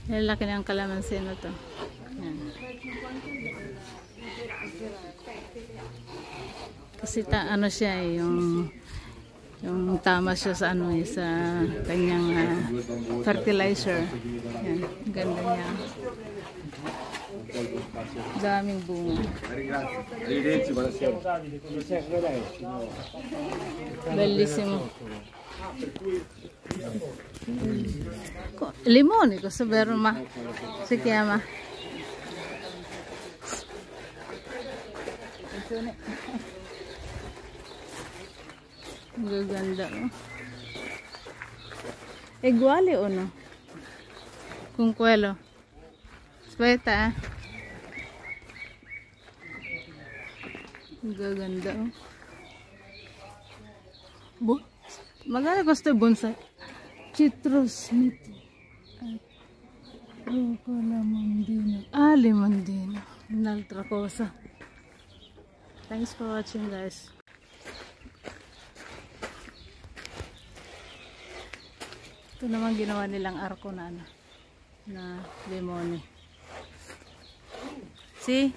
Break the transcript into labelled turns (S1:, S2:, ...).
S1: Lalaki ng kalamansi na to. Yan. Kasi ano siya eh, yung tama siya sa ano eh, sa kanyang fertilizer. Yan, ganda niya. Daming bunga. Bellissimo. Limone, questo vero ma si chiama. Gaganda oh. Uguale o no? Con quello. Aspetta Gaganda oh. Magkano costa il bonsai? Citrus miti. Rucola mondino. Limondino. Un'altra cosa. Thanks for watching guys. Ito naman ginawa nilang arko na limone. See?